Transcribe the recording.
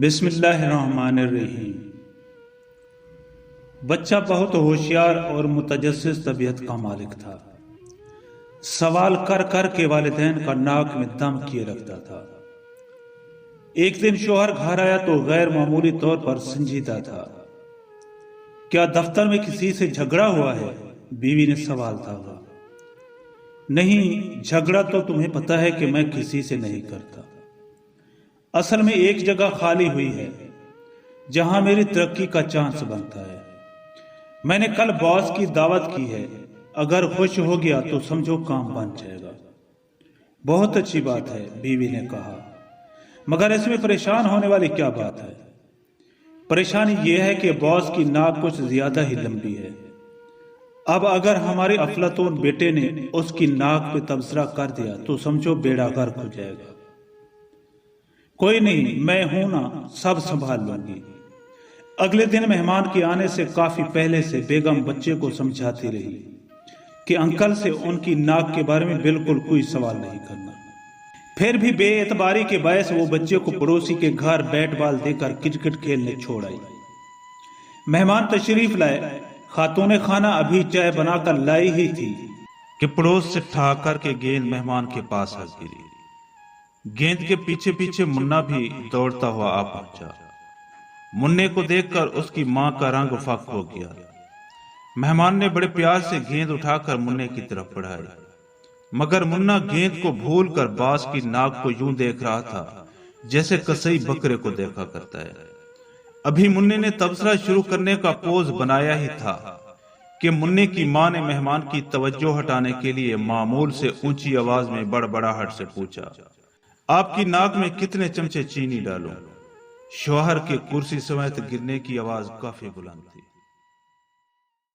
بسم اللہ الرحمن الرحیم۔ بچہ بہت ہوشیار اور متجسس طبیعت کا مالک تھا۔ سوال کر کر کے والدین کا ناک میں دم کیے رکھتا تھا۔ ایک دن شوہر گھر آیا تو غیر معمولی طور پر سنجیدہ تھا۔ کیا دفتر میں کسی سے جھگڑا ہوا ہے؟ بیوی نے سوال تھا۔ نہیں، جھگڑا تو تمہیں پتا ہے کہ میں کسی سے نہیں کرتا۔ اصل میں ایک جگہ خالی ہوئی ہے جہاں میری ترقی کا چانس بنتا ہے۔ میں نے کل باس کی دعوت کی ہے، اگر خوش ہو گیا تو سمجھو کام بن جائے گا۔ بہت اچھی بات ہے، بیوی نے کہا، مگر اس میں پریشان ہونے والی کیا بات ہے؟ پریشانی یہ ہے کہ باس کی ناک کچھ زیادہ ہی لمبی ہے۔ اب اگر ہمارے افلاطون بیٹے نے اس کی ناک پہ تبصرہ کر دیا تو سمجھو بیڑا غرق ہو جائے گا۔ کوئی نہیں، میں ہوں نا، سب سنبھال لوں گی۔ اگلے دن مہمان کے آنے سے کافی پہلے سے بیگم بچے کو سمجھاتی رہی کہ انکل سے ان کی ناک کے بارے میں بالکل کوئی سوال نہیں کرنا۔ پھر بھی بے اعتباری کے باعث وہ بچے کو پڑوسی کے گھر بیٹ بال دے کر کرکٹ کھیلنے چھوڑ آئی۔ مہمان تشریف لائے، خاتون خانہ ابھی چائے بنا کر لائی ہی تھی کہ پڑوس سے ٹھا کر کے گیند مہمان کے پاس آ گری۔ گیند کے پیچھے پیچھے منا بھی دوڑتا ہوا آ پہنچا۔ مننے کو دیکھ کر اس کی ماں کا رنگ فاق ہو گیا۔ مہمان نے بڑے پیار سے گیند اٹھا کر مننے کی طرف بڑھائی، مگر منا گیند کو بھول کر باز کی ناک کو یوں دیکھ رہا تھا جیسے کسائی بکرے کو دیکھا کرتا ہے۔ ابھی مننے نے تبصرہ شروع کرنے کا پوز بنایا ہی تھا کہ مننے کی ماں نے مہمان کی توجہ ہٹانے کے لیے معمول سے اونچی آواز میں بڑبڑاہٹ سے پوچھا، آپ کی ناک میں کتنے چمچے چینی ڈالوں؟ شوہر کے کرسی سمیت گرنے کی آواز کافی بلند تھی۔